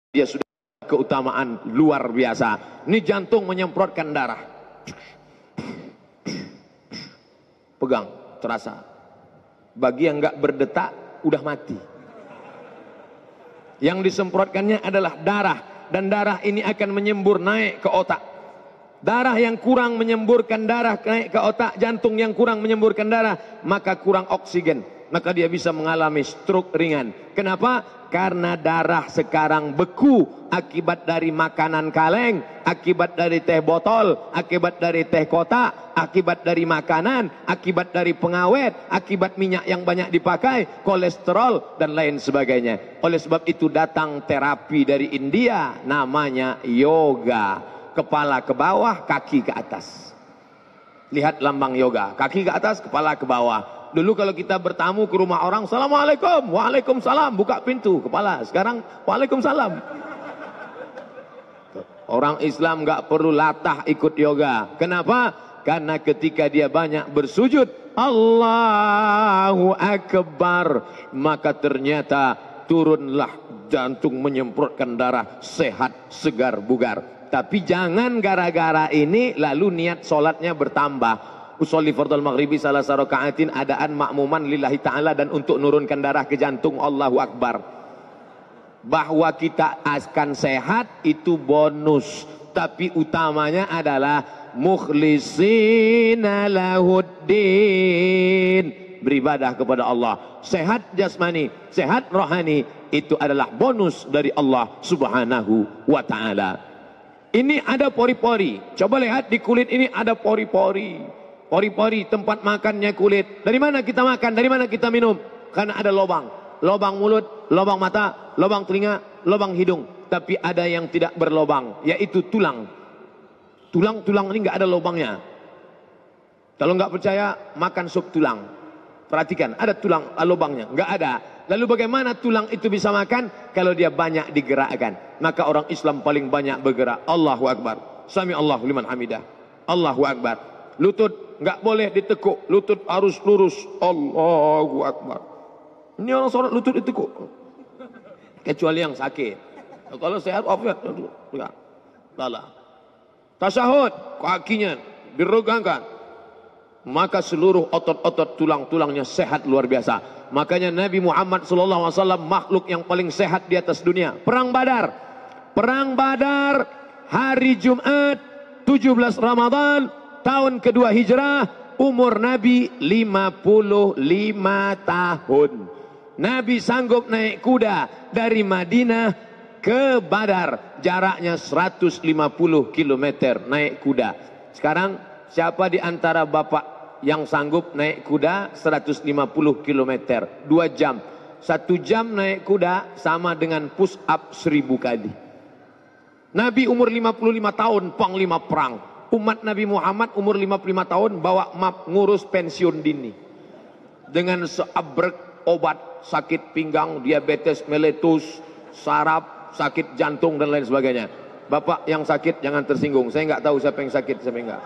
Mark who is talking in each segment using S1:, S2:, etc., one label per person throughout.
S1: dia sudah keutamaan luar biasa. Ini jantung menyemprotkan darah. Pegang, terasa. Bagi yang nggak berdetak, udah mati. Yang disemprotkannya adalah darah. Dan darah ini akan menyembur naik ke otak. Darah yang kurang menyemburkan darah naik ke otak. Jantung yang kurang menyemburkan darah, maka kurang oksigen. Maka dia bisa mengalami stroke ringan. Kenapa? Karena darah sekarang beku akibat dari makanan kaleng, akibat dari teh botol, akibat dari teh kotak, akibat dari makanan, akibat dari pengawet, akibat minyak yang banyak dipakai, kolesterol dan lain sebagainya. Oleh sebab itu datang terapi dari India namanya yoga. Kepala ke bawah, kaki ke atas. Lihat lambang yoga, kaki ke atas, kepala ke bawah. Dulu kalau kita bertamu ke rumah orang, Assalamualaikum, Waalaikumsalam, buka pintu, kepala. Sekarang, Waalaikumsalam. Orang Islam nggak perlu latah ikut yoga. Kenapa? Karena ketika dia banyak bersujud, Allahu Akbar, maka ternyata turunlah jantung menyemprotkan darah, sehat, segar, bugar. Tapi jangan gara-gara ini lalu niat sholatnya bertambah. Usolli fardal maghribi salah raka'atin adaan makmuman lillahi ta'ala, dan untuk nurunkan darah ke jantung, Allahu Akbar. Bahwa kita akan sehat itu bonus, tapi utamanya adalah mukhlisina lahuddin, beribadah kepada Allah. Sehat jasmani, sehat rohani, itu adalah bonus dari Allah subhanahu wa ta'ala. Ini ada pori-pori, coba lihat di kulit ini ada pori-pori. Pori-pori tempat makannya kulit. Dari mana kita makan? Dari mana kita minum? Karena ada lubang. Lubang mulut, lubang mata, lubang telinga, lubang hidung. Tapi ada yang tidak berlubang, yaitu tulang. Tulang ini nggak ada lubangnya. Kalau nggak percaya, makan sup tulang. Perhatikan, ada tulang lubangnya? Nggak ada. Lalu bagaimana tulang itu bisa makan? Kalau dia banyak digerakkan. Maka orang Islam paling banyak bergerak. Allahu Akbar. Sami Allahu liman hamidah. Allahu Akbar. Lutut nggak boleh ditekuk, lutut harus lurus. Allahu Akbar. Ini orang sholat lutut ditekuk, kecuali yang sakit. Kalau sehat, wafat. Tasyahud, kakinya diregangkan, maka seluruh otot-otot tulang-tulangnya sehat luar biasa. Makanya Nabi Muhammad SAW makhluk yang paling sehat di atas dunia. Perang Badar, hari Jumat 17 Ramadan tahun kedua hijrah, umur Nabi 55 tahun. Nabi sanggup naik kuda dari Madinah ke Badar, jaraknya 150 km naik kuda. Sekarang siapa di antara bapak yang sanggup naik kuda 150 km 2 jam? 1 jam naik kuda sama dengan push up 1000 kali. Nabi umur 55 tahun, panglima perang. Umat Nabi Muhammad umur 55 tahun bawa map ngurus pensiun dini. Dengan seabrek obat sakit pinggang, diabetes meletus, saraf, sakit jantung dan lain sebagainya. Bapak yang sakit jangan tersinggung. Saya nggak tahu siapa yang sakit, siapa yang enggak.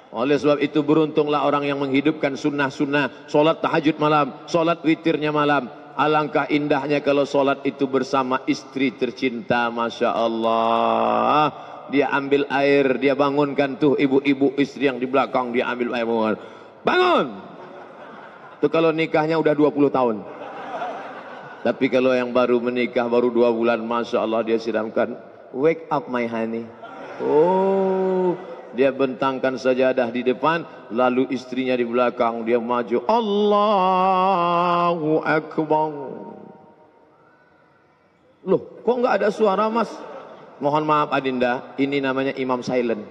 S1: Oleh sebab itu beruntunglah orang yang menghidupkan sunnah-sunnah, solat tahajud malam, solat witirnya malam. Alangkah indahnya kalau solat itu bersama istri tercinta, Masya Allah. Dia ambil air, dia bangunkan tuh ibu-ibu istri yang di belakang, dia ambil air, bangun. Itu kalau nikahnya udah 20 tahun. Tapi kalau yang baru menikah baru 2 bulan, Masya Allah, dia siramkan, wake up my honey. Oh, dia bentangkan sajadah di depan, lalu istrinya di belakang, dia maju, Allahu Akbar. Loh, kok nggak ada suara, Mas? Mohon maaf Adinda, ini namanya imam silent.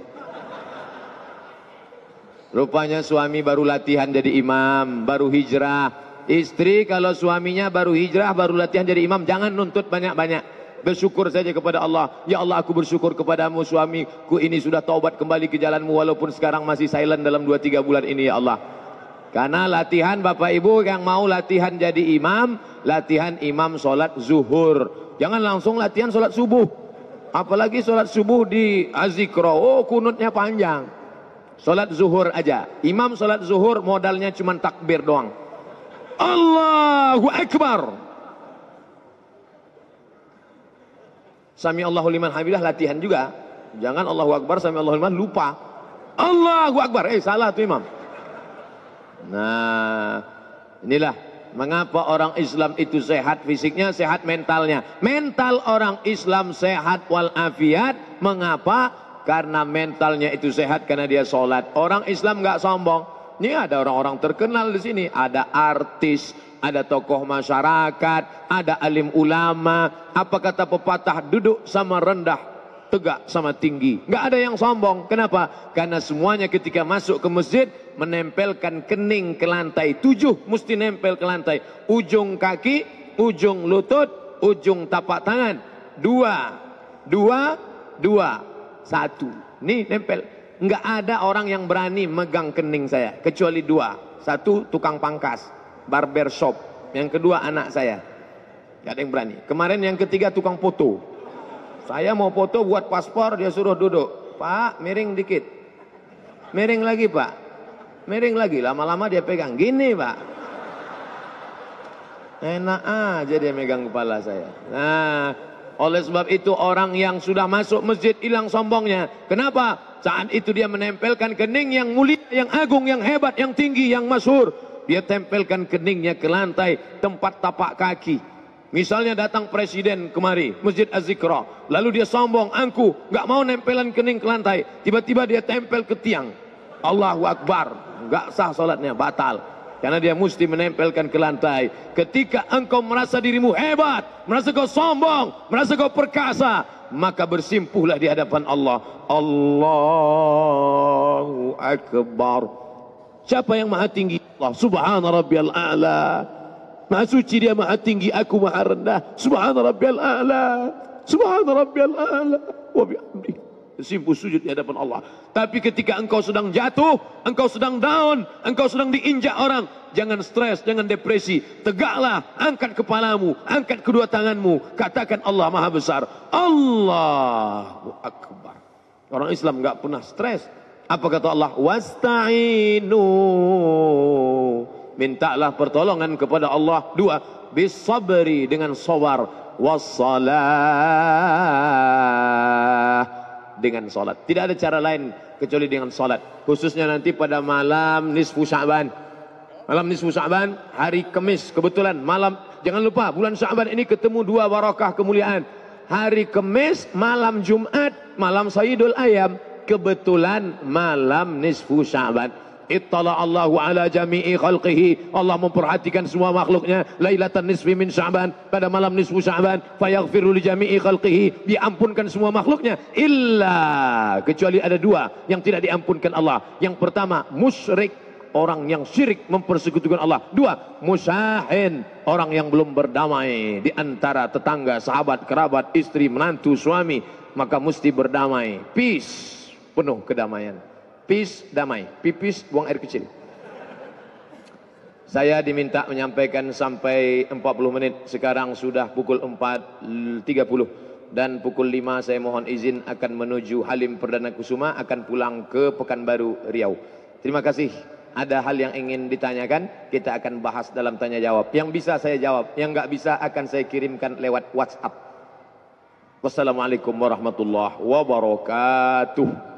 S1: Rupanya suami baru latihan jadi imam, baru hijrah. Istri kalau suaminya baru hijrah, baru latihan jadi imam, jangan nuntut banyak-banyak. Bersyukur saja kepada Allah. Ya Allah, aku bersyukur kepadamu, suamiku ini sudah taubat kembali ke jalanmu, walaupun sekarang masih silent dalam 2-3 bulan ini, ya Allah. Karena latihan Bapak Ibu yang mau latihan jadi imam, latihan imam sholat zuhur. Jangan langsung latihan sholat subuh. Apalagi sholat subuh di Azikro, oh kunutnya panjang. Sholat zuhur aja. Imam sholat zuhur modalnya cuma takbir doang. Allahu Akbar. Sami Allahu liman hamidah latihan juga. Jangan Allahu Akbar, Sami Allahu liman lupa. Allahu Akbar, salah tuh imam. Nah, inilah mengapa orang Islam itu sehat fisiknya, sehat mentalnya. Mental orang Islam sehat walafiat. Mengapa? Karena mentalnya itu sehat, karena dia sholat. Orang Islam nggak sombong. Ini ada orang-orang terkenal di sini. Ada artis, ada tokoh masyarakat, ada alim ulama. Apa kata pepatah? Duduk sama rendah, tegak sama tinggi. Nggak ada yang sombong. Kenapa? Karena semuanya ketika masuk ke masjid menempelkan kening ke lantai. 7 mesti nempel ke lantai. Ujung kaki, ujung lutut, ujung tapak tangan. 2, 1. Nih nempel. Nggak ada orang yang berani megang kening saya kecuali 2. 1 tukang pangkas, barber shop. Yang kedua anak saya. Nggak ada yang berani. Kemarin yang ketiga tukang foto. Saya mau foto buat paspor, dia suruh duduk. Pak, miring dikit. Miring lagi, Pak. Miring lagi. Lama-lama dia pegang. Gini, Pak. Enak aja dia megang kepala saya. Nah, oleh sebab itu orang yang sudah masuk masjid hilang sombongnya. Kenapa? Saat itu dia menempelkan kening yang mulia, yang agung, yang hebat, yang tinggi, yang masyhur. Dia tempelkan keningnya ke lantai tempat tapak kaki. Misalnya datang presiden kemari, Masjid Az-Zikra. Lalu dia sombong, angkuh, nggak mau nempelan kening ke lantai. Tiba-tiba dia tempel ke tiang. Allahu Akbar. Nggak sah salatnya, batal. Karena dia mesti menempelkan ke lantai. Ketika engkau merasa dirimu hebat, merasa kau sombong, merasa kau perkasa, maka bersimpuhlah di hadapan Allah. Allahu Akbar. Siapa yang maha tinggi? Allah. Subhana rabbiyal a'la. Maha suci dia, maha tinggi, aku maha rendah. Subhana rabbiyal a'la. Subhana rabbiyal a'la. Wa bihamdihi. Simpuh sujud di hadapan Allah. Tapi ketika engkau sedang jatuh, engkau sedang down, engkau sedang diinjak orang, jangan stres, jangan depresi. Tegaklah, angkat kepalamu, angkat kedua tanganmu, katakan Allah Maha Besar. Allahu Akbar. Orang Islam enggak pernah stres. Apa kata Allah? Wasta'inu. Mintalah pertolongan kepada Allah. 2, bisabri, dengan sabar, wassalah, dengan salat. Tidak ada cara lain kecuali dengan salat. Khususnya nanti pada malam nisfu Sya'ban. Malam nisfu Sya'ban, hari Kamis. Kebetulan malam, jangan lupa bulan Sya'ban ini ketemu 2 barakah kemuliaan. Hari Kamis, malam Jumat, malam Sayyidul Ayam. Kebetulan malam nisfu Sya'ban. Ittala Allahu ala jami'i khalqihi. Allah memperhatikan semua makhluknya. Lailatan nisfi min Sya'ban, pada malam nisfu Sya'ban. Fayaghfiru li jami'i khalqihi, diampunkan semua makhluknya. Illa, kecuali ada 2 yang tidak diampunkan Allah. Yang pertama, musyrik, orang yang syirik mempersekutukan Allah. 2, musyahin, orang yang belum berdamai di antara tetangga, sahabat, kerabat, istri, menantu, suami. Maka mesti berdamai. Peace, penuh kedamaian. Peace, damai. Pipis, buang air kecil. Saya diminta menyampaikan sampai 40 menit. Sekarang sudah pukul 4.30. Dan pukul 5 saya mohon izin akan menuju Halim Perdana Kusuma, akan pulang ke Pekanbaru, Riau. Terima kasih. Ada hal yang ingin ditanyakan, kita akan bahas dalam tanya jawab. Yang bisa saya jawab, yang nggak bisa akan saya kirimkan lewat WhatsApp. Wassalamualaikum warahmatullahi wabarakatuh.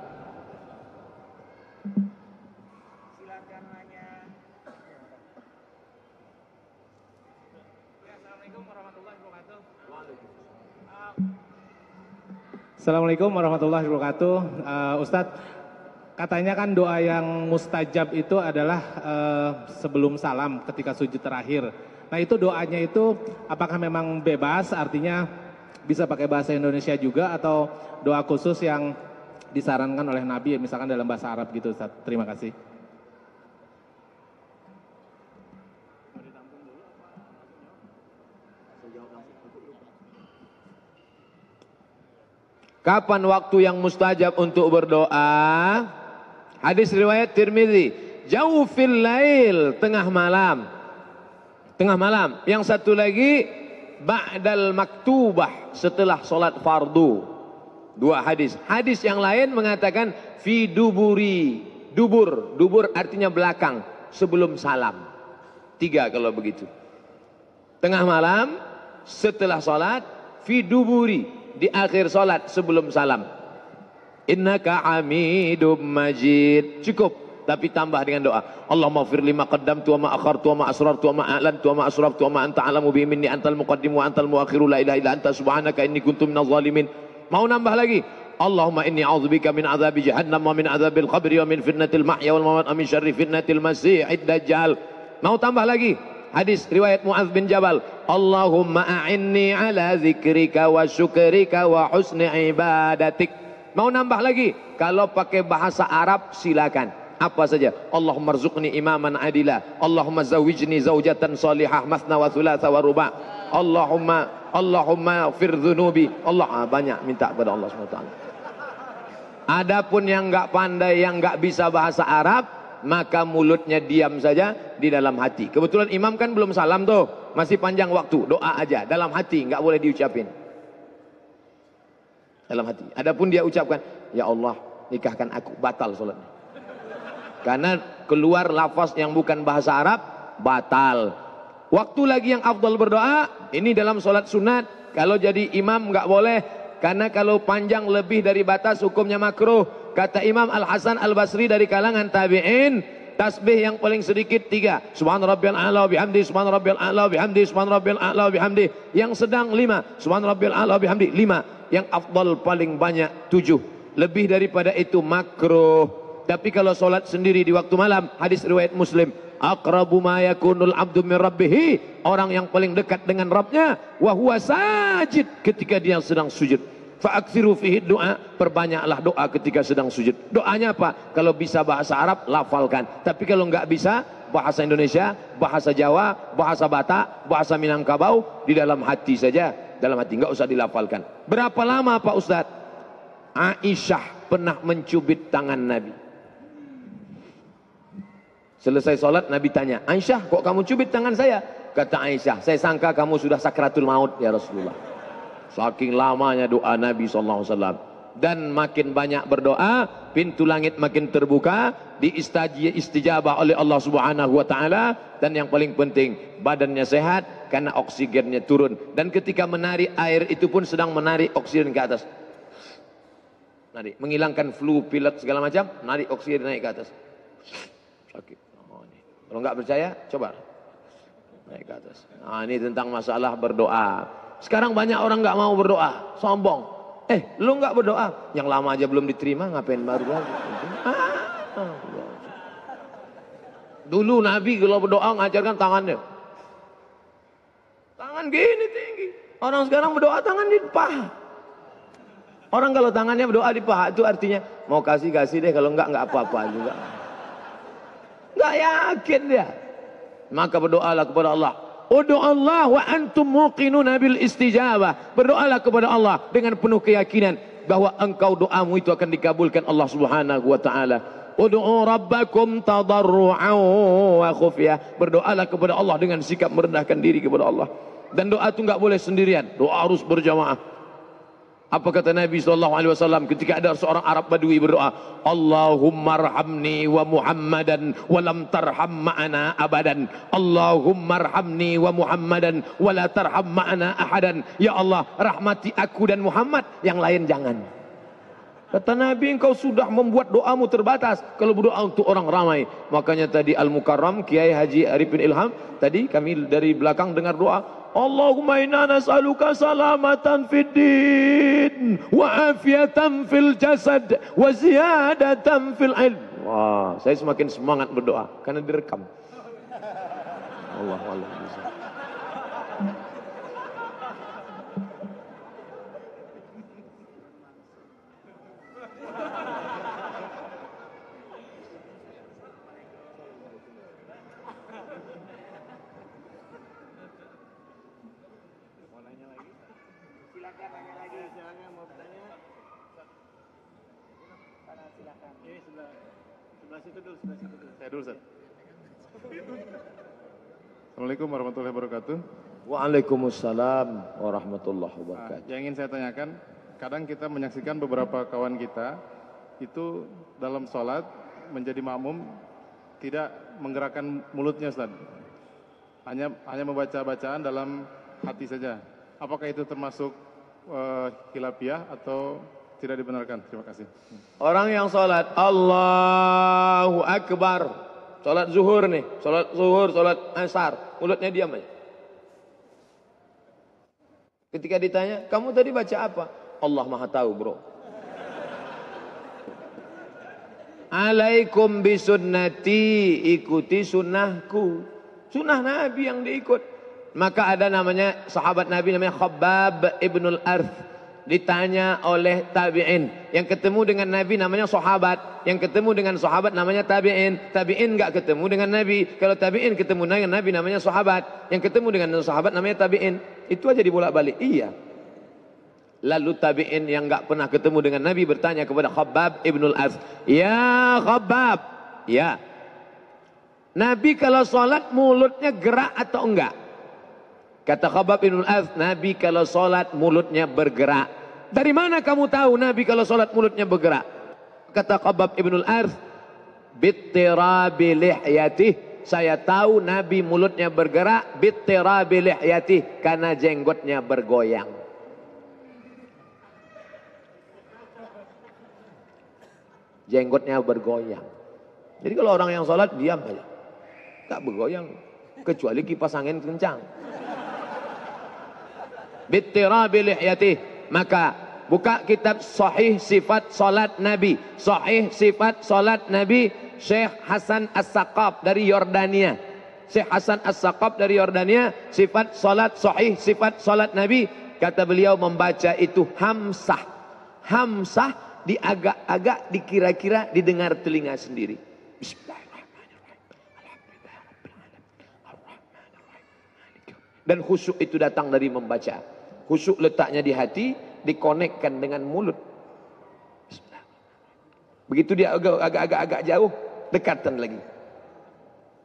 S2: Assalamualaikum warahmatullahi wabarakatuh. Ustadz, katanya kan doa yang mustajab itu adalah sebelum salam ketika sujud terakhir. Nah itu doanya itu apakah memang bebas, artinya bisa pakai bahasa Indonesia juga, atau doa khusus yang disarankan oleh Nabi misalkan dalam bahasa Arab gitu Ustadz? Terima kasih.
S1: Kapan waktu yang mustajab untuk berdoa? Hadis riwayat Tirmizi, jaufil lail, tengah malam. Tengah malam. Yang satu lagi, ba'dal maktubah, setelah solat fardu. 2 hadis. Hadis yang lain mengatakan fi duburi. Dubur artinya belakang, sebelum salam. 3 kalau begitu. Tengah malam, setelah solat, fi duburi, di akhir salat sebelum salam. Innaka Hamidum Majid. Cukup. Tapi tambah dengan doa. Allahumma fir lima qaddamtu wa ma akhartu wa ma asrartu wa ma a'lantu wa ma asraftu wa ma anta alamu bi minni antal muqaddimu wa antal muakhiru la ilaha illa anta subhanaka inni kuntu minadh dhalimin. Mau nambah lagi? Allahumma inni a'udzubika min adzabi jahannam wa min adzabil qabri wa min fitnatil mahya wal mamat wa min syarri fitnatil masiihid dajjal. Mau tambah lagi? Hadis riwayat Mu'adz bin Jabal. Allahumma a'inni ala zikrika wa syukrika wa husni ibadatik. Mau nambah lagi? Kalau pakai bahasa Arab silakan. Apa saja? Allahumma rzuqni imaman adila. Allahumma zawijni zaujatan salihah masna wa thulatha wa ruba'. Allahumma fir dhunubi. Banyak minta kepada Allah SWT. Adapun yang enggak pandai, yang enggak bisa bahasa Arab, maka mulutnya diam saja di dalam hati. Kebetulan imam kan belum salam tuh, masih panjang waktu, doa aja dalam hati, enggak boleh diucapin. Dalam hati. Adapun dia ucapkan, ya Allah, nikahkan aku, batal salatnya. Karena keluar lafaz yang bukan bahasa Arab, batal. Waktu lagi yang afdal berdoa, ini dalam solat sunat. Kalau jadi imam nggak boleh, karena kalau panjang lebih dari batas hukumnya makruh. Kata Imam Al-Hasan Al-Basri dari kalangan tabi'in, tasbih yang paling sedikit 3. Subhan rabbiyal a'la wa bihamdi, subhan rabbiyal a'la wa bihamdi, subhan rabbiyal a'la wa bihamdi. Yang sedang 5, subhan rabbiyal a'la wa bihamdi 5. Yang afdal paling banyak 7. Lebih daripada itu makruh. Tapi kalau solat sendiri di waktu malam, hadis riwayat Muslim, aqrabu ma yakunul abdu min rabbih, orang yang paling dekat dengan Rabbnya, wa huwa sajid, ketika dia sedang sujud. Fa'aksiru fihi doa, perbanyaklah doa ketika sedang sujud. Doanya apa? Kalau bisa bahasa Arab, lafalkan. Tapi kalau enggak bisa, bahasa Indonesia, bahasa Jawa, bahasa Batak, bahasa Minangkabau, di dalam hati saja, dalam hati, enggak usah dilafalkan. Berapa lama Pak Ustadz? Aisyah pernah mencubit tangan Nabi. Selesai sholat Nabi tanya, Aisyah kok kamu cubit tangan saya? Kata Aisyah, saya sangka kamu sudah sakratul maut ya Rasulullah. Saking lamanya doa Nabi SAW. Dan makin banyak berdoa, pintu langit makin terbuka, istijabah oleh Allah Subhanahu Wa Taala. Dan yang paling penting, badannya sehat karena oksigennya turun. Dan ketika menarik air itu pun sedang menarik oksigen ke atas. Menghilangkan flu, pilek segala macam, narik oksigen naik ke atas. Sakit. Kalau nggak percaya, coba naik ke atas. Nah, ini tentang masalah berdoa. Sekarang banyak orang nggak mau berdoa, sombong. Lu nggak berdoa, yang lama aja belum diterima, ngapain baru lagi? Dulu Nabi kalau berdoa ngajarkan tangannya, tangan gini tinggi. Orang sekarang berdoa tangan di paha. Orang kalau tangannya berdoa di paha itu artinya mau kasih deh, kalau nggak apa-apa juga. Nggak yakin dia. Maka berdoalah kepada Allah. Udu'allah wa antum muqinuna bil istijabah. Berdoalah kepada Allah dengan penuh keyakinan bahwa engkau doamu itu akan dikabulkan Allah Subhanahu wa taala. Udu'u rabbakum tadarru'an wa khufyah. Berdoalah kepada Allah dengan sikap merendahkan diri kepada Allah. Dan doa itu enggak boleh sendirian, doa harus berjamaah. Apa kata Nabi SAW ketika ada seorang Arab Badui berdoa, Allahumma arhamni wa Muhammadan wa lam tarham ma'ana abadan. Allahumma arhamni wa Muhammadan wa la tarham ma'ana ahadan. Ya Allah, rahmati aku dan Muhammad, yang lain jangan. Kata Nabi, engkau sudah membuat doamu terbatas kalau berdoa untuk orang ramai. Makanya tadi Al-Mukarram Kiai Haji Arifin Ilham, tadi kami dari belakang dengar doa, Allahumma inna nas'aluka salamatan fid din wa afiatan fil jasad wa ziyadatan fil ilm. Wah, saya semakin semangat berdoa karena direkam. Allahu a'lam.
S3: Saya dulu, Ustaz. Assalamualaikum warahmatullahi wabarakatuh.
S1: Waalaikumsalam warahmatullahi wabarakatuh.
S3: Yang ingin saya tanyakan, kadang kita menyaksikan beberapa kawan kita itu dalam sholat menjadi makmum tidak menggerakkan mulutnya, Ustaz. Hanya membaca bacaan dalam hati saja. Apakah itu termasuk khilafiyah atau tidak dibenarkan? Terima kasih.
S1: Orang yang sholat Allahu Akbar, sholat zuhur nih, sholat asar, mulutnya diam aja. Ketika ditanya, kamu tadi baca apa? Allah Maha tahu, bro. Alaikum bisunnati, ikuti sunnahku. Sunnah Nabi yang diikut. Maka ada namanya sahabat Nabi namanya Khabbab ibnul Arth. Ditanya oleh tabi'in. Yang ketemu dengan Nabi namanya sahabat. Yang ketemu dengan sahabat namanya tabi'in. Tabi'in enggak ketemu dengan Nabi. Kalau tabi'in ketemu dengan Nabi namanya sahabat. Yang ketemu dengan sahabat namanya tabi'in. Itu aja dibolak-balik. Iya. Lalu tabi'in yang enggak pernah ketemu dengan Nabi bertanya kepada Khabbab ibnul Arth. Ya Khabbab. Ya. Nabi kalau sholat mulutnya gerak atau enggak? Kata Khabbab ibnul Arth, Nabi kalau sholat mulutnya bergerak. Dari mana kamu tahu Nabi kalau sholat mulutnya bergerak? Kata Khabbab ibnul Arth, bittirabi lihyatih. Saya tahu Nabi mulutnya bergerak, bittirabi lihyatih, karena jenggotnya bergoyang. Jenggotnya bergoyang. Jadi kalau orang yang sholat diam aja, tak bergoyang, kecuali kipas angin kencang. Bittirabi lihyatih. Maka buka kitab Sahih Sifat Salat Nabi, Sahih Sifat Salat Nabi, Syekh Hasan As-Saqaf dari Yordania. Syekh Hasan As-Saqaf dari Yordania, sifat salat sahih, sifat salat Nabi. Kata beliau membaca itu hamsah. Hamsah diagak-agak, dikira-kira didengar telinga sendiri. Bismillahirrahmanirrahim. Dan khusyuk itu datang dari membaca. Khusyuk letaknya di hati, dikonekkan dengan mulut. Begitu dia agak jauh, dekatan lagi.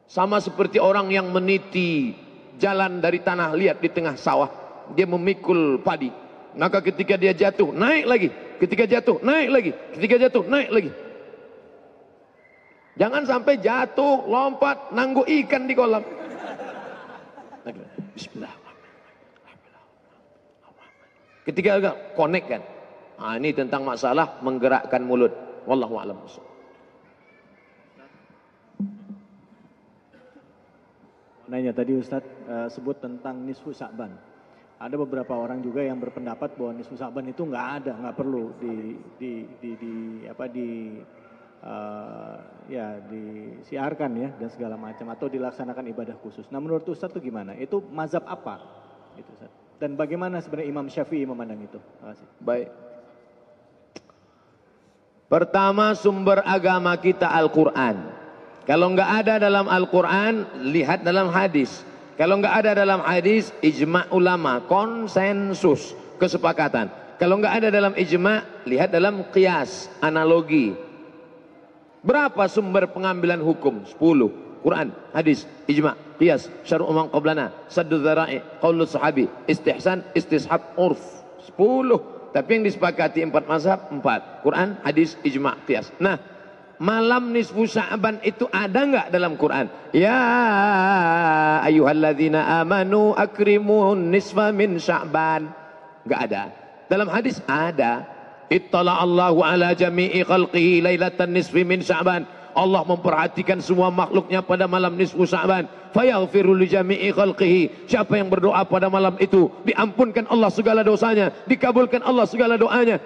S1: Sama seperti orang yang meniti jalan dari tanah liat di tengah sawah. Dia memikul padi. Maka ketika dia jatuh, naik lagi. Ketika jatuh, naik lagi. Ketika jatuh, naik lagi. Jangan sampai jatuh, lompat, nanggu ikan di kolam. Bismillah. Ketika agak connect kan. Nah, ini tentang masalah menggerakkan mulut. Wallahu a'lam.
S4: Nanya tadi Ustadz sebut tentang nisfu Sya'ban. Ada beberapa orang juga yang berpendapat bahwa nisfu Sya'ban itu nggak ada, nggak perlu disiarkan ya dan segala macam atau dilaksanakan ibadah khusus. Nah menurut Ustadz itu gimana? Itu mazhab apa? Itu Ustadz. Dan bagaimana sebenarnya Imam Syafi'i memandang itu? Terima kasih.
S1: Baik. Pertama sumber agama kita Al-Quran. Kalau nggak ada dalam Al-Quran, lihat dalam hadis. Kalau nggak ada dalam hadis, ijma' ulama, konsensus, kesepakatan. Kalau nggak ada dalam ijma', lihat dalam qiyas, analogi. Berapa sumber pengambilan hukum? 10. Quran, hadis, ijma', qiyas, syar'u man qablana, saddu dzara'i, qaulu sahabi, istihsan, istishab, urf. 10. Tapi yang disepakati 4 mazhab, 4. Quran, hadis, ijma', qiyas. Nah, malam nisfu Sya'ban itu ada enggak dalam Quran? Ya ayyuhalladzina amanu akrimun nisfa min Sya'ban. Enggak ada. Dalam hadis ada. Ittala'allahu ala jami'i khalqihi lailatan nisfi min Sya'ban. Allah memperhatikan semua makhluknya pada malam nisfu Sya'ban. Fayaghfiru li jami'i khalqihi. Siapa yang berdoa pada malam itu, diampunkan Allah segala dosanya, dikabulkan Allah segala doanya.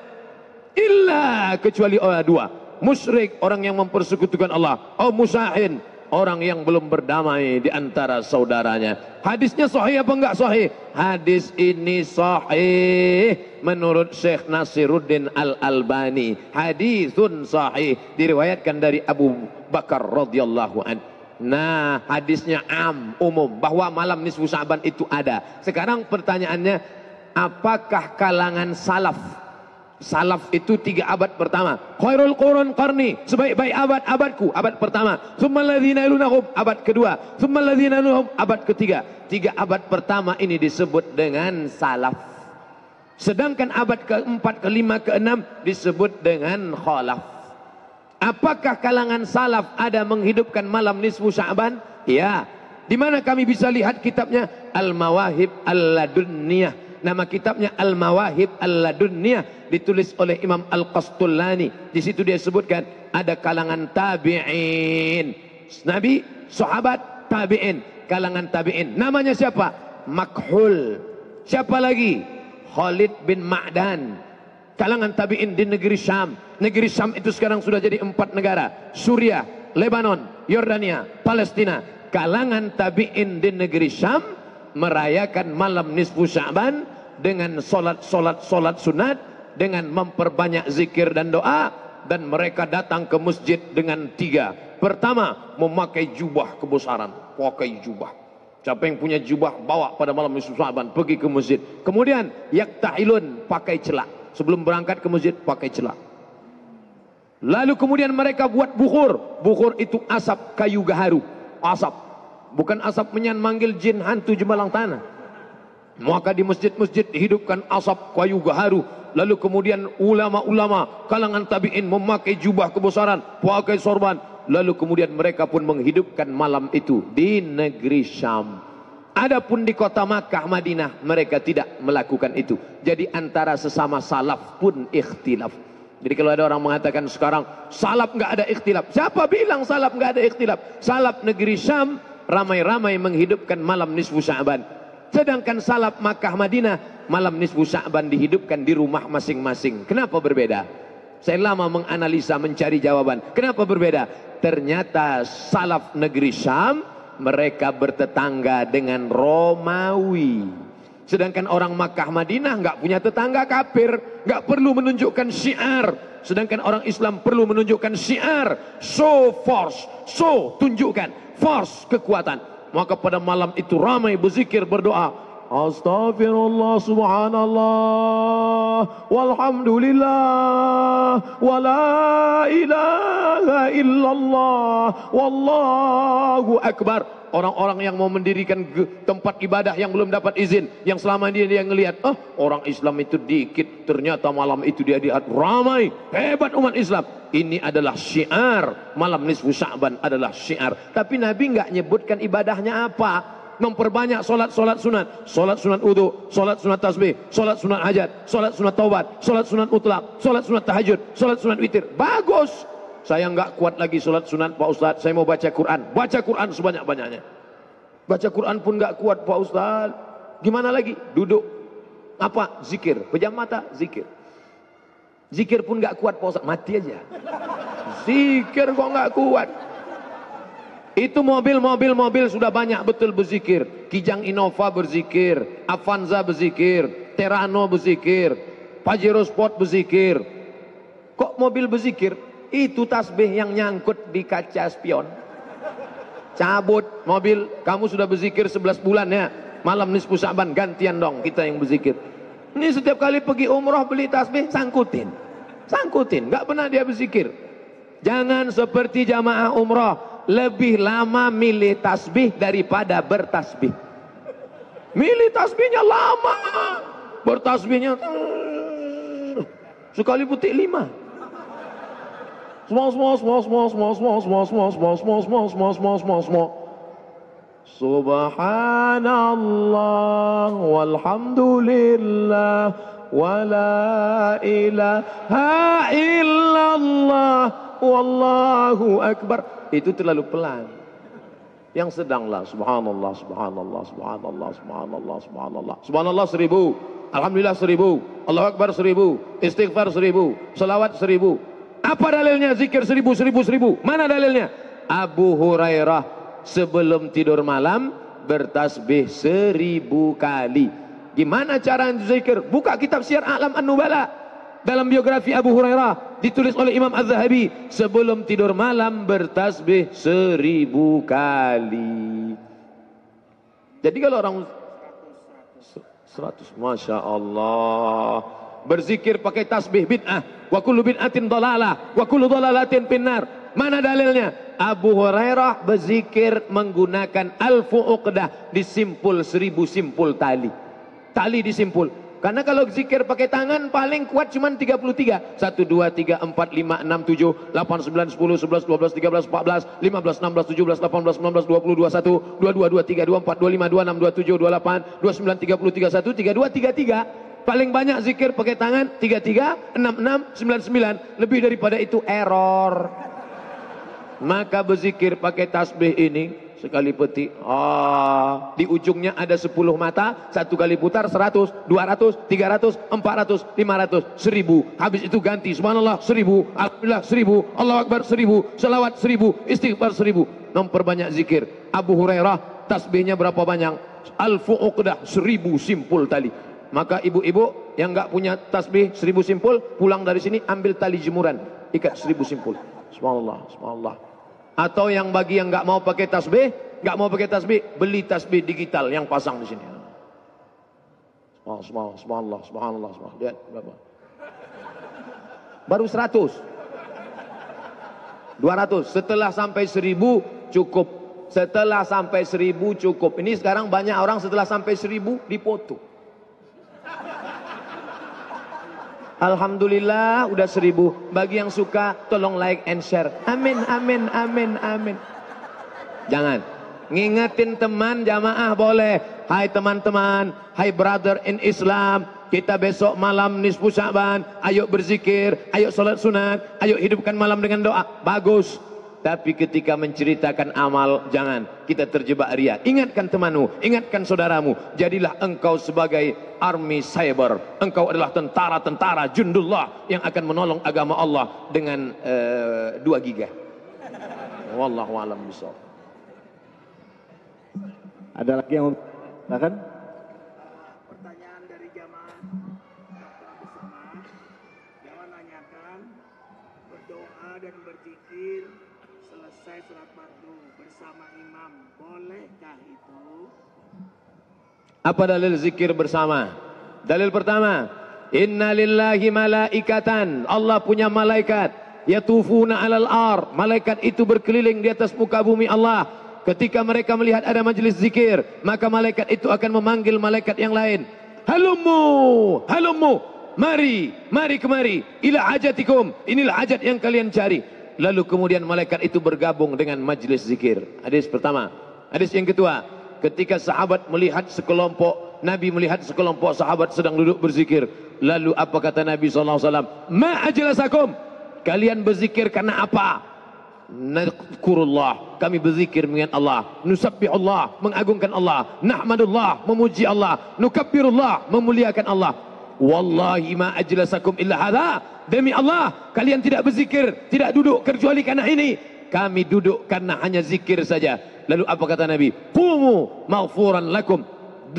S1: Illa kecuali orang dua. Musyrik, orang yang mempersekutukan Allah. Oh musahin, orang yang belum berdamai di antara saudaranya. Hadisnya sahih apa enggak sahih? Hadis ini sahih menurut Syekh Nasiruddin Al-Albani. Hadisun sahih, diriwayatkan dari Abu Bakar radhiyallahu an. Nah, hadisnya umum bahwa malam nisfu Sya'ban itu ada. Sekarang pertanyaannya, apakah kalangan salaf? Salaf itu 3 abad pertama. Khairul qurun qarni, sebaik-baik abadku, abad pertama. Tsummal ladzina yalunahum, abad kedua. Tsummal ladzina yalunahum, abad ketiga. 3 abad pertama ini disebut dengan salaf. Sedangkan abad keempat, kelima, keenam disebut dengan khalaf. Apakah kalangan salaf ada menghidupkan malam nisfu Sya'ban? Ya. Di mana kami bisa lihat kitabnya? Al-Mawahib Al-Ladunniyah. Nama kitabnya Al-Mawahib Al-Ladunniyah, ditulis oleh Imam Al-Qastullani. Di situ dia sebutkan ada kalangan tabi'in. Nabi, sahabat, tabi'in. Kalangan tabi'in. Namanya siapa? Makhul. Siapa lagi? Khalid bin Ma'dan. Kalangan tabi'in di negeri Syam. Negeri Syam itu sekarang sudah jadi 4 negara. Suriah, Lebanon, Yordania, Palestina. Kalangan tabi'in di negeri Syam merayakan malam nisfu Sya'ban dengan solat sunat, dengan memperbanyak zikir dan doa, dan mereka datang ke masjid dengan 3. Pertama, memakai jubah kebesaran, pakai jubah. Siapa yang punya jubah bawa pada malam nisfu Sya'ban, pergi ke masjid. Kemudian yaktahilun, pakai celak. Sebelum berangkat ke masjid pakai celak. Lalu kemudian mereka buat bukhur. Bukhur itu asap kayu gaharu. Asap. Bukan asap menyan manggil jin hantu jemalang tanah. Maka di masjid-masjid dihidupkan asap kayu gaharu. Lalu kemudian ulama-ulama kalangan tabi'in memakai jubah kebesaran, pakai sorban. Lalu kemudian mereka pun menghidupkan malam itu di negeri Syam. Adapun di kota Makkah, Madinah, mereka tidak melakukan itu. Jadi antara sesama salaf pun ikhtilaf. Jadi kalau ada orang mengatakan sekarang salaf nggak ada ikhtilaf, siapa bilang salaf nggak ada ikhtilaf? Salaf negeri Syam ramai-ramai menghidupkan malam nisfu Sya'ban. Sedangkan salaf Makkah, Madinah, malam nisfu Sya'ban dihidupkan di rumah masing-masing. Kenapa berbeda? Saya lama menganalisa, mencari jawaban. Kenapa berbeda? Ternyata salaf negeri Syam mereka bertetangga dengan Romawi. Sedangkan orang Makkah Madinah nggak punya tetangga kafir, nggak perlu menunjukkan syiar. Sedangkan orang Islam perlu menunjukkan syiar, show force, show tunjukkan force, kekuatan. Maka pada malam itu ramai berzikir, berdoa. Astaghfirullah subhanallah walhamdulillah wa la ilaha illallah wallahu akbar. Orang-orang yang mau mendirikan tempat ibadah yang belum dapat izin, yang selama ini dia ngelihat, orang Islam itu dikit, ternyata malam itu dia lihat ramai, hebat umat Islam. Ini adalah syiar, malam nisfu Sya'ban adalah syiar. Tapi Nabi nggak nyebutkan ibadahnya apa. Memperbanyak solat sunat, solat sunat wudu, solat sunat tasbih, solat sunat hajat, solat sunat taubat, solat sunat mutlak, solat sunat tahajud, solat sunat witir. Bagus. Saya nggak kuat lagi solat sunat Pak Ustadz. Saya mau baca Quran. Baca Quran sebanyak-banyaknya. Baca Quran pun nggak kuat Pak Ustadz. Gimana lagi? Duduk. Apa? Zikir. Pejam mata, zikir. Zikir pun nggak kuat Pak Ustadz. Mati aja. Zikir kok nggak kuat. Itu mobil sudah banyak betul berzikir. Kijang Innova berzikir, Avanza berzikir, Terano berzikir, Pajero Sport berzikir. Kok mobil berzikir? Itu tasbih yang nyangkut di kaca spion. Cabut mobil, kamu sudah berzikir 11 bulan ya. Malam nisfu Sya'ban gantian dong kita yang berzikir. Ini setiap kali pergi umroh beli tasbih sangkutin. Nggak pernah dia berzikir. Jangan seperti jamaah umroh. Lebih lama milih tasbih daripada bertasbih. Milih tasbihnya lama, bertasbihnya sekali petik 5. Subhanallah walhamdulillah wala ilaha illallah wallahu akbar. Itu terlalu pelan. Yang sedanglah subhanallah, subhanallah, subhanallah, subhanallah, subhanallah. Subhanallah 1000, alhamdulillah 1000, Allahu akbar 1000, istighfar 1000, selawat 1000. Apa dalilnya zikir 1000, 1000, 1000? Mana dalilnya? Abu Hurairah sebelum tidur malam bertasbih 1000 kali. Gimana cara zikir? Buka kitab Syiar A'lam An-Nubala. Dalam biografi Abu Hurairah ditulis oleh Imam Az-Zahabi, sebelum tidur malam bertasbih 1000 kali. Jadi kalau orang 100, Masya Allah, berzikir pakai tasbih bid'ah. Wa kullu bid'atin dhalalah, wa kullu dhalalatin finnar. Mana dalilnya? Abu Hurairah berzikir menggunakan alfu uqdah, disimpul 1000 simpul tali. Tali disimpul. Karena kalau zikir pakai tangan paling kuat cuma 33. 1, 2, 3, 4, 5, 6, 7, 8, 9, 10, 11, 12, 13, 14, 15, 16, 17, 18, 19, 20, 21, 22, 23, 24, 25, 26, 27, 28, 29, 30, 31, 32, 33. Paling banyak zikir pakai tangan 33, 66, 99. Lebih daripada itu error. Maka berzikir pakai tasbih ini sekali petik, di ujungnya ada 10 mata, satu kali putar 100, 200, 300, 400, 500, 1000. Habis itu ganti subhanallah 1000, alhamdulillah 1000, Allahu akbar 1000, selawat 1000, istighfar 1000. Memperbanyak zikir. Abu Hurairah tasbihnya berapa banyak? Alfu uqdah, 1000 simpul tali. Maka ibu-ibu yang enggak punya tasbih 1000 simpul, pulang dari sini ambil tali jemuran, ikat 1000 simpul. Subhanallah, subhanallah. Atau yang bagi yang nggak mau pakai tasbih, beli tasbih digital yang pasang di sini. Subhanallah, subhanallah, subhanallah, subhanallah. Lihat berapa? Baru 100, 200. Setelah sampai 1000 cukup. Setelah sampai 1000 cukup. Ini sekarang banyak orang setelah sampai 1000 dipoto. Alhamdulillah udah 1000. Bagi yang suka tolong like and share. Amin, amin, amin, amin. Jangan. Ngingetin teman jamaah boleh. Hai teman-teman, hai brother in Islam, kita besok malam nisfu Sya'ban, ayo berzikir, ayo sholat sunat, ayo hidupkan malam dengan doa. Bagus. Tapi ketika menceritakan amal, jangan kita terjebak ria. Ingatkan temanmu, ingatkan saudaramu. Jadilah engkau sebagai army cyber. Engkau adalah tentara-tentara jundullah yang akan menolong agama Allah dengan 2 giga. Wallahu a'lam bishawab.
S4: Ada lagi yang silakan?
S5: Pertanyaan dari jamaah bersama. Jamaah nanyakan berdoa dan berzikir selesai sholat fardu bersama imam, bolehkah itu?
S1: Apa dalil zikir bersama? Dalil pertama, inna lillahi malaikatan. Allah punya malaikat, yatufuna alal ar. Malaikat itu berkeliling di atas muka bumi Allah. Ketika mereka melihat ada majelis zikir, maka malaikat itu akan memanggil malaikat yang lain. Halummu, halummu, mari, mari kemari, ila hajatikum. Inilah hajat yang kalian cari. Lalu kemudian malaikat itu bergabung dengan majelis zikir. Hadis pertama. Hadis yang kedua, ketika sahabat melihat sekelompok, Nabi melihat sekelompok sahabat sedang duduk berzikir. Lalu apa kata Nabi SAW? Ma ajlasakum? Kalian berzikir karena apa? Nadkurullah, kami berzikir mengingat Allah. Nusabbihullah, mengagungkan Allah. Nahmadullah, memuji Allah. Nukabbirullah, memuliakan Allah. Wallahi ma ajlasakum illa hadha. Demi Allah, kalian tidak berzikir, tidak duduk kecuali karena ini. Kami duduk karena hanya zikir saja. Lalu apa kata Nabi? Qumu maghfuran lakum.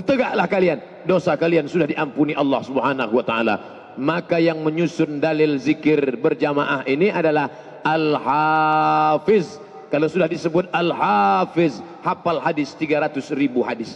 S1: Tegaklah kalian, dosa kalian sudah diampuni Allah Subhanahu wa taala. Maka yang menyusun dalil zikir berjamaah ini adalah Al-Hafiz. Kalau sudah disebut Al-Hafiz, hafal hadis 300.000 hadis.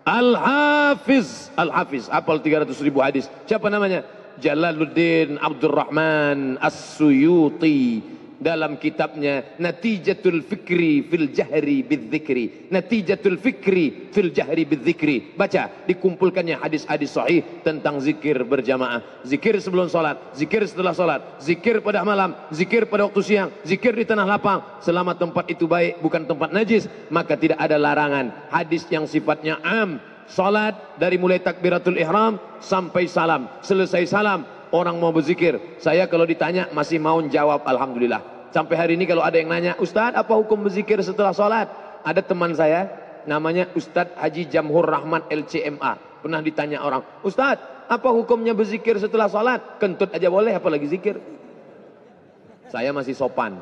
S1: Al-Hafiz, Al-Hafiz, hafal 300.000 hadis. Siapa namanya? Jalaluddin Abdurrahman As-Suyuti. Dalam kitabnya Natijatul Fikri fil Jahri Bidzikri. Natijatul Fikri fil Jahri Bidzikri. Baca, dikumpulkannya hadis-hadis sahih tentang zikir berjamaah. Zikir sebelum salat, zikir setelah salat, zikir pada malam, zikir pada waktu siang, zikir di tanah lapang. Selama tempat itu baik, bukan tempat najis, maka tidak ada larangan. Hadis yang sifatnya am. Salat dari mulai takbiratul ihram sampai salam. Selesai salam, orang mau berzikir. Saya kalau ditanya masih mau jawab alhamdulillah. Sampai hari ini kalau ada yang nanya, Ustadz apa hukum berzikir setelah sholat? Ada teman saya namanya Ustadz Haji Jamhur Rahmat LCMA. Pernah ditanya orang, Ustadz apa hukumnya berzikir setelah sholat? Kentut aja boleh apalagi zikir. Saya masih sopan.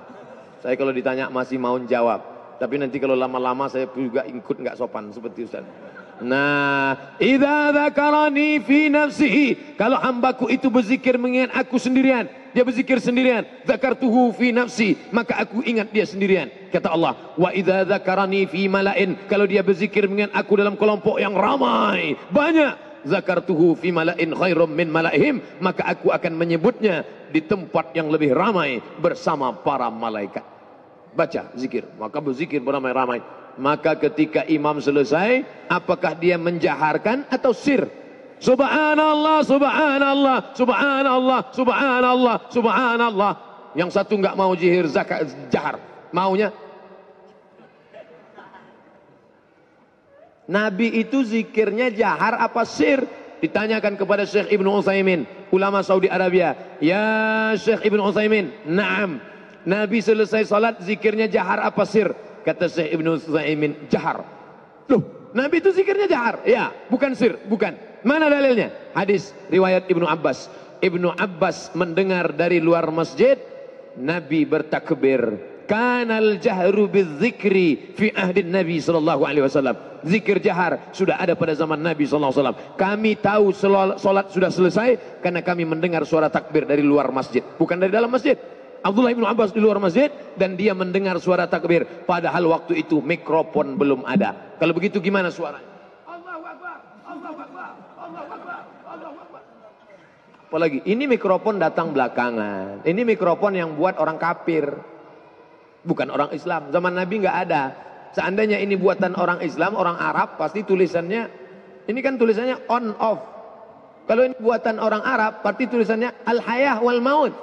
S1: Saya kalau ditanya masih mau jawab. Tapi nanti kalau lama-lama saya juga ikut nggak sopan seperti Ustadz. Nah, idza dzakarani fi nafsihi, kalau hambaku itu berzikir mengingat aku sendirian, dia berzikir sendirian, dzakartuhu fi nafsi, maka aku ingat dia sendirian. Kata Allah, wa idza dzakarani fi mala'in, kalau dia berzikir mengingat aku dalam kelompok yang ramai, banyak, zakartuhu fi mala'in khairum min mala'ihim, maka aku akan menyebutnya di tempat yang lebih ramai bersama para malaikat. Baca zikir, maka berzikir beramai-ramai. Maka ketika imam selesai, apakah dia menjaharkan atau sir? Subhanallah, subhanallah, subhanallah, subhanallah, subhanallah. Yang satu enggak mau zikir jahar, maunya Nabi itu zikirnya jahar apa sir? Ditanyakan kepada Syekh Ibnu Utsaimin, ulama Saudi Arabia. Ya Syekh Ibnu Utsaimin, na'am. Nabi selesai salat zikirnya jahar apa sir? Kata Syekh Ibnu Utsaimin, jahar. Loh, Nabi itu zikirnya jahar? Ya, bukan sir, bukan. Mana dalilnya? Hadis riwayat Ibnu Abbas. Ibnu Abbas mendengar dari luar masjid Nabi bertakbir. Kanal jahru bidzikri fi ahdin Nabi sallallahu alaihi wasallam. Zikir jahar sudah ada pada zaman Nabi sallallahu alaihi wasallam. Kami tahu salat sudah selesai karena kami mendengar suara takbir dari luar masjid, bukan dari dalam masjid. Abdullah bin Abbas di luar masjid dan dia mendengar suara takbir, padahal waktu itu mikrofon belum ada. Kalau begitu gimana suaranya? Allahu Akbar, Allahu Akbar, Allahu Akbar, Allahu Akbar. Apalagi ini mikrofon datang belakangan. Ini mikrofon yang buat orang kafir, bukan orang Islam. Zaman Nabi nggak ada. Seandainya ini buatan orang Islam, orang Arab, pasti tulisannya, ini kan tulisannya on off. Kalau ini buatan orang Arab, pasti tulisannya al-hayah wal maut.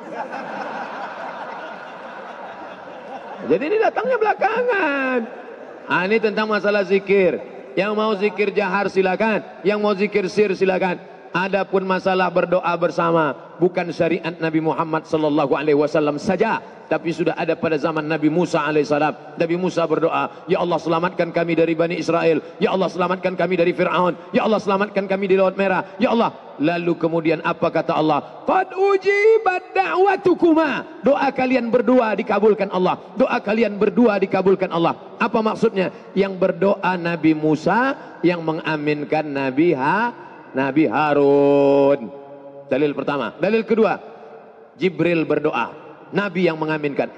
S1: Jadi ini datangnya belakangan. Ini tentang masalah zikir. Yang mau zikir jahar silakan, yang mau zikir sir silakan. Adapun masalah berdoa bersama bukan syariat Nabi Muhammad sallallahu alaihi wasallam saja, tapi sudah ada pada zaman Nabi Musa alaihissalam. Nabi Musa berdoa, ya Allah selamatkan kami dari Bani Israel, ya Allah selamatkan kami dari Fir'aun, ya Allah selamatkan kami di Laut Merah, ya Allah. Lalu kemudian apa kata Allah? Qad ujibat da'watukuma. Doa kalian berdua dikabulkan Allah. Doa kalian berdua dikabulkan Allah. Apa maksudnya? Yang berdoa Nabi Musa, yang mengaminkan Nabi Harun. Dalil pertama. Dalil kedua, Jibril berdoa, Nabi yang mengaminkan.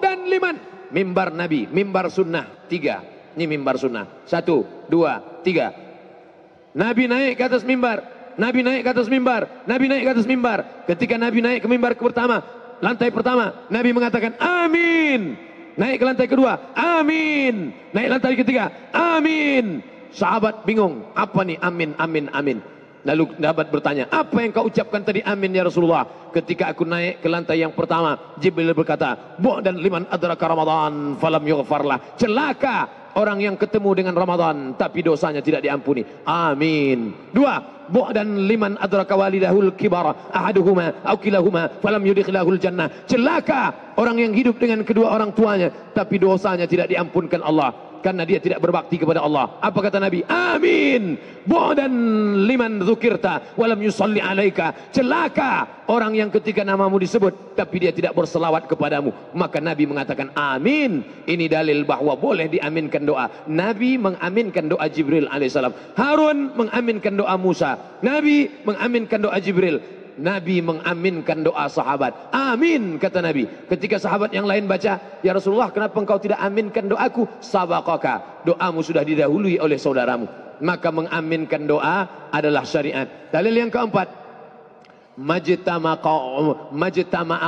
S1: Dan liman, mimbar Nabi, mimbar sunnah. 3. Ini mimbar sunnah. 1, 2, 3. Nabi naik ke atas mimbar. Nabi naik ke atas mimbar. Nabi naik ke atas mimbar. Ketika Nabi naik ke mimbar pertama, lantai pertama, Nabi mengatakan amin. Naik ke lantai kedua, amin. Naik lantai ketiga, amin. Sahabat bingung, apa nih amin, amin, amin. Lalu sahabat bertanya, apa yang kau ucapkan tadi amin ya Rasulullah? Ketika aku naik ke lantai yang pertama, Jibril berkata, dan liman adraka Ramadan falam yughfarlah. Celaka orang yang ketemu dengan Ramadan tapi dosanya tidak diampuni. Amin. 2. Dan liman adraka walidahul kibara ahaduhuma aw kilahuma falam yudkhilahul jannah. Celaka orang yang hidup dengan kedua orang tuanya tapi dosanya tidak diampunkan Allah karena dia tidak berbakti kepada Allah. Apa kata Nabi? Amin. Dan liman dzukirta walam yusalli alaika. Celaka orang yang ketika namamu disebut tapi dia tidak berselawat kepadamu. Maka Nabi mengatakan amin. Ini dalil bahwa boleh diaminkan doa. Nabi mengaminkan doa Jibril alaihissalam. Harun mengaminkan doa Musa. Nabi mengaminkan doa Jibril. Nabi mengaminkan doa sahabat. Amin kata Nabi. Ketika sahabat yang lain baca, ya Rasulullah kenapa engkau tidak aminkan doaku? Sabaqaka, doamu sudah didahului oleh saudaramu. Maka mengaminkan doa adalah syariat. Dalil yang keempat, majtama'a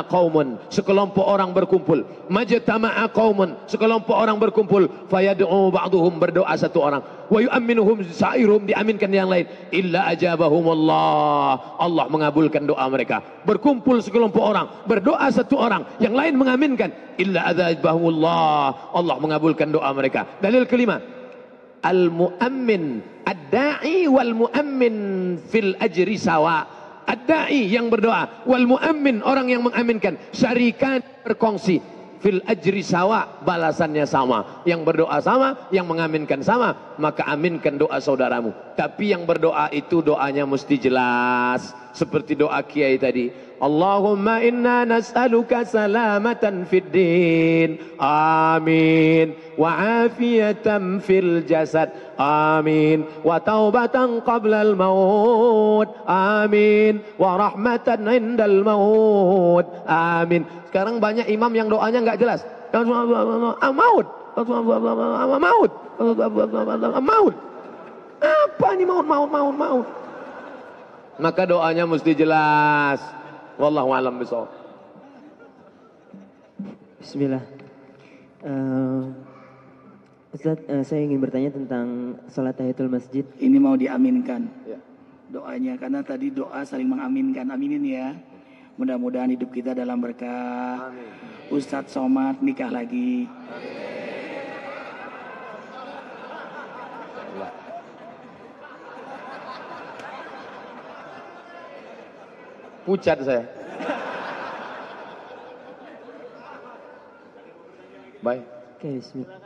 S1: qaumun, sekelompok orang berkumpul. Majtama'a qaumun, sekelompok orang berkumpul. Fayad'u ba'duhum, berdoa satu orang. Wa yu'minuhum sa'iruhum, diaminkan yang lain. Illa ajabahumullah, Allah mengabulkan doa mereka. Berkumpul sekelompok orang, berdoa satu orang, yang lain mengaminkan. Illa ajabahumullah, Allah mengabulkan doa mereka. Dalil kelima, al-mu'ammin, ad-da'i wal mu'ammin fil ajri sawa. Ad-da'i yang berdoa, wal mu'ammin orang yang mengaminkan, syarikan berkongsi, fil ajri sawa, balasannya sama. Yang berdoa sama, yang mengaminkan sama, maka aminkan doa saudaramu. Tapi yang berdoa itu doanya mesti jelas, seperti doa kiai tadi. Allahumma inna nas'aluka salamatan fid din. Amin. Wa afiyatan fil jasad. Amin. Wa taubatan qabla al maut. Amin. Wa rahmatan indal maut. Amin. Sekarang banyak imam yang doanya enggak jelas. Maut. Maut. Maut. Apa ini maut? Maka doanya mesti jelas. Wallahu a'lam bishawab.
S6: Bismillah. Ustaz, saya ingin bertanya tentang salat tahiyatul masjid.
S5: Ini mau diaminkan.
S1: Ya.
S5: doanya, karena tadi doa saling mengaminkan. Aminin ya. Mudah-mudahan hidup kita dalam berkah. Ustadz Somad nikah lagi.
S1: Pucat saya. Baik.
S6: Oke, bismillah.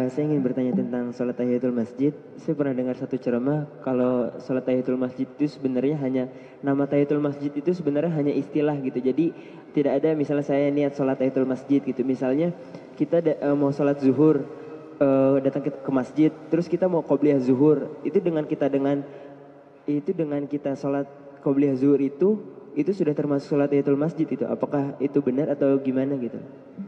S6: Saya ingin bertanya tentang sholat tahiyatul masjid. Saya pernah dengar satu ceramah kalau sholat tahiyatul masjid itu sebenarnya hanya nama tahiyatul masjid itu sebenarnya hanya istilah gitu. Jadi tidak ada misalnya saya niat sholat tahiyatul masjid gitu. Misalnya kita mau sholat zuhur, datang ke masjid, terus kita mau qobliyah zuhur. Itu dengan kita sholat qobliyah zuhur itu sudah termasuk sholat tahiyatul masjid itu. Apakah itu benar atau gimana gitu?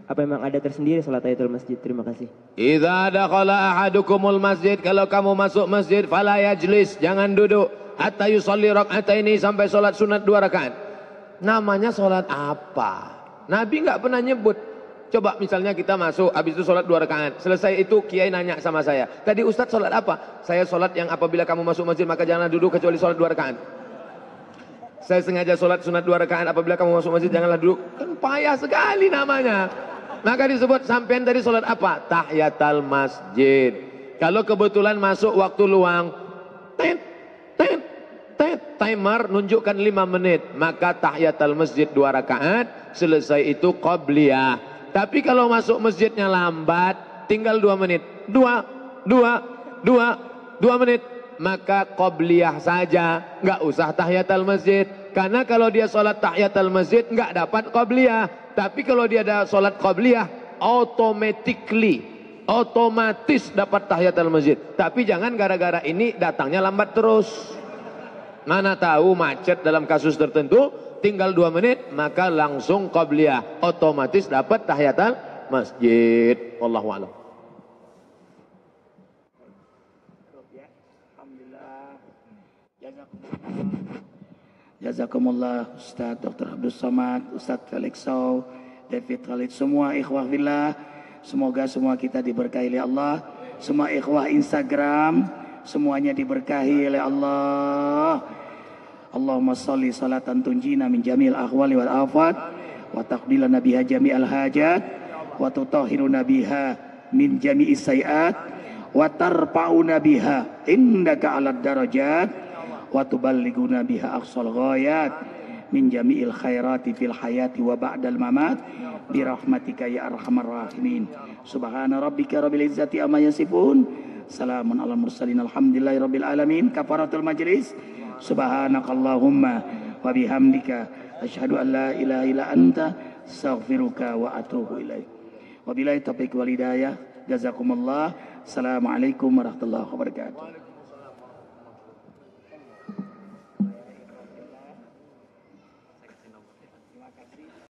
S6: Apa memang ada tersendiri sholat tahiyatul masjid? Terima kasih.
S1: Idza dakhala ahadukumul masjid, kalau kamu masuk masjid fala yajlis, jangan duduk hatta yusalli rak'ataini, sampai sholat sunat 2 rakaat. Namanya sholat apa? Nabi enggak pernah nyebut. Coba misalnya kita masuk, habis itu sholat 2 rakaat. Selesai itu kiai nanya sama saya, tadi Ustadz sholat apa? Saya sholat yang apabila kamu masuk masjid maka janganlah duduk kecuali sholat 2 rakaat. Saya sengaja sholat sunat 2 rakaat, apabila kamu masuk masjid janganlah duduk. Kan payah sekali namanya. Maka disebut sampean tadi sholat apa? Tahiyatul masjid. Kalau kebetulan masuk waktu luang, timer nunjukkan 5 menit, maka tahiyatul masjid 2 rakaat, selesai itu qobliyah. Tapi kalau masuk masjidnya lambat, tinggal 2 menit, 2 menit, maka qobliyah saja, nggak usah tahiyatul masjid. Karena kalau dia sholat tahiyatul masjid nggak dapat qobliyah. Tapi kalau dia ada sholat qobliyah, otomatis dapat tahiyatul masjid. Tapi jangan gara-gara ini datangnya lambat terus. Mana tahu macet dalam kasus tertentu, tinggal 2 menit, maka langsung qobliyah, otomatis dapat tahiyatul masjid. Wallahu a'lam.
S5: Jazakumullah Ustaz Dr. Abdul Somad, Ustaz Felix Sow, David Khalid, semua ikhwah fillah. Semoga semua kita diberkahi oleh Allah. Semua ikhwah Instagram semuanya diberkahi oleh Allah. Allahumma sholli salatan tunjina min jamil ahwali wal afat wa taqbilana biha jami'al hajat wa tutahhiruna biha min jami'is sayiat wa tarfa'una biha indaka 'alad darajat wa tuballighuna biha aqsal ghayat min jami'il khairati fil hayati wa ba'dal mamat bi rahmatika ya arhamar rahimin. Subhana rabbika rabbil izzati amma yasifun, salamun alal mursalin, alhamdulillahi rabbil alamin. Kafaratul majlis. Subhanakallahumma wa bihamdika asyhadu an la ilaha illa anta astaghfiruka wa atubu ilaik. Wabillahi taufiq wal hidayah. Jazakumullah. Assalamualaikum warahmatullahi wabarakatuh.